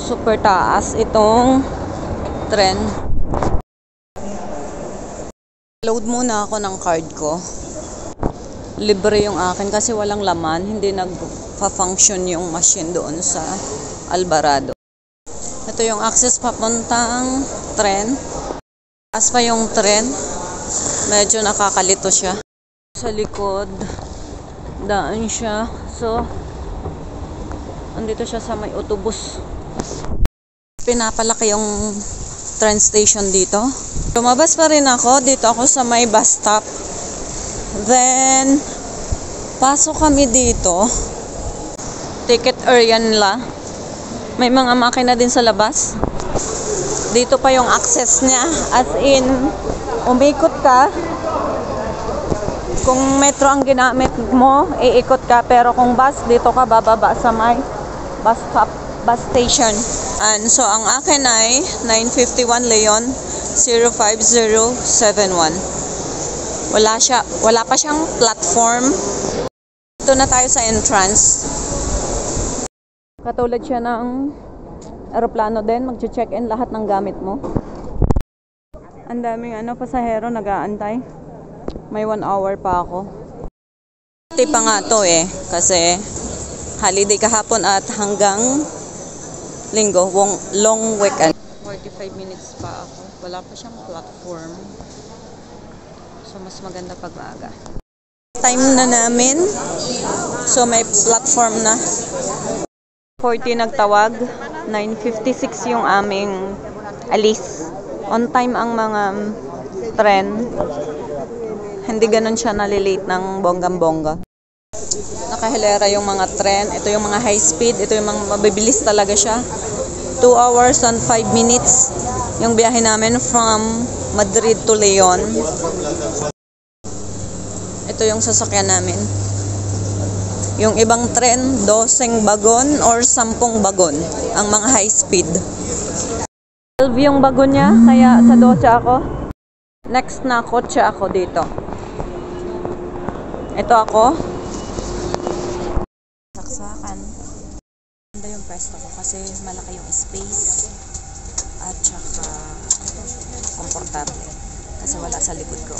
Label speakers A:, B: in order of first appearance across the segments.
A: Super taas itong tren. Load muna ako ng card ko. Libre yung akin kasi walang laman. Hindi nag-function yung machine doon sa Alvarado. Ito yung access papuntang tren. Taas pa yung tren. Medyo nakakalito siya. Sa likod, daan siya. So, andito siya sa may autobus. Pinapalaki yung train station dito. Lumabas pa rin ako. Dito ako sa may bus stop. Then, pasok kami dito. Ticket area nila. May mga makina din sa labas. Dito pa yung access niya. As in, umikot ka. Kung metro ang ginamit mo, iikot ka. Pero kung bus, dito ka bababa sa may bus stop, bus station. And so, ang akin ay 951 Leon 05071. Wala pa siyang platform. Ito na tayo sa entrance. Katulad siya ng aeroplano din, mag-check-in lahat ng gamit mo. Ang daming pasahero nag-aantay. May 1 hour pa ako. Pati pa nga to kasi holiday kahapon at hanggang linggo, long weekend. 45 minutes pa ako. Wala pa siyang platform. So, mas maganda pag maaga. Time na namin. So, may platform na. 40 nagtawag. 9:56 yung aming alis. On time ang mga tren. Hindi ganun siya nalilate ng bonggang-bongga. Nakahilera yung mga tren. Ito yung mga high speed. Ito yung mga mabibilis talaga siya. 2 hours and 5 minutes yung biyahe namin from Madrid to Leon. Ito yung sasakyan namin. Yung ibang tren, 12 bagon or 10 bagon ang mga high speed. 12 yung bagon niya, kaya sa 12 ako. Next na kotse ako dito. Ito ako. Saksakan. Ganda yung pwesto ko kasi malaki yung space at saka komportable kasi wala sa likod ko.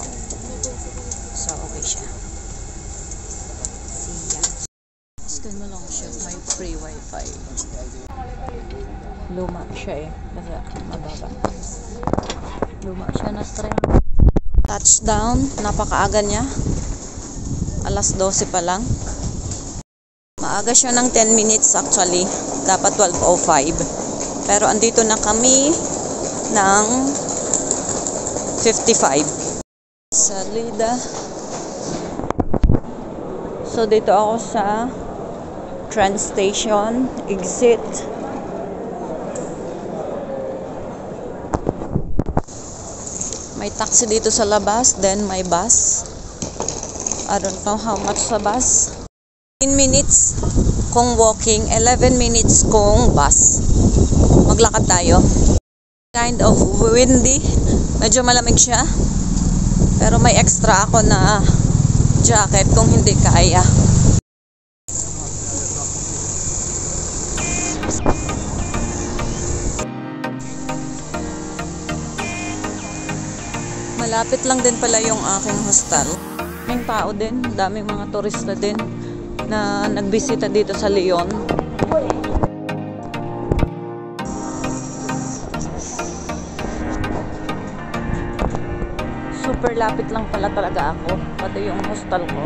A: So, okay siya. See ya. Scan mo lang siya. May free wifi. Luma siya kasi mababa. Luma siya na tren. Touchdown. Napakaaga niya. Alas 12 pa lang. Maaga siya ng 10 minutes actually. Dapat 12:05. Pero andito na kami ng 55. Salida. So, dito ako sa train station. Exit. May taxi dito sa labas. Then, may bus. I don't know how much sa bus. 10 minutes kung walking. 11 minutes kung bus. Maglakad tayo. Kind of windy. Medyo malamig siya. Pero may extra ako na jacket kung hindi kaya. Malapit lang din pala yung aking hostel. May tao din, daming mga turista din na nagbisita dito sa Leon. Super lapit lang pala talaga ako, pati yung hostel ko.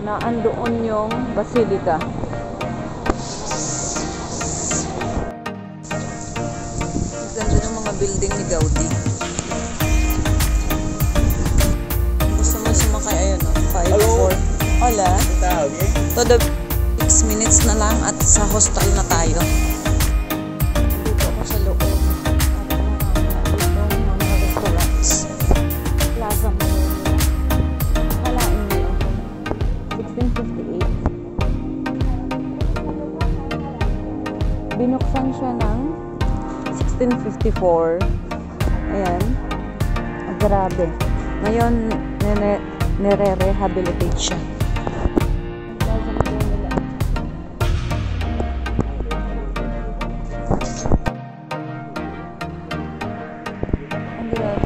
A: Naandoon yung Basilica. Ganda ng mga building ni Gaudi. Gusto mo sumakay, ayun o, 5-4. Hola. Todo 6 minutes na lang at sa hostel na tayo. Dito ako sa loob. Binuksan siya ng 1654. Ayan. Grabe. Ngayon, nire-rehabilitate siya. Ang bigat.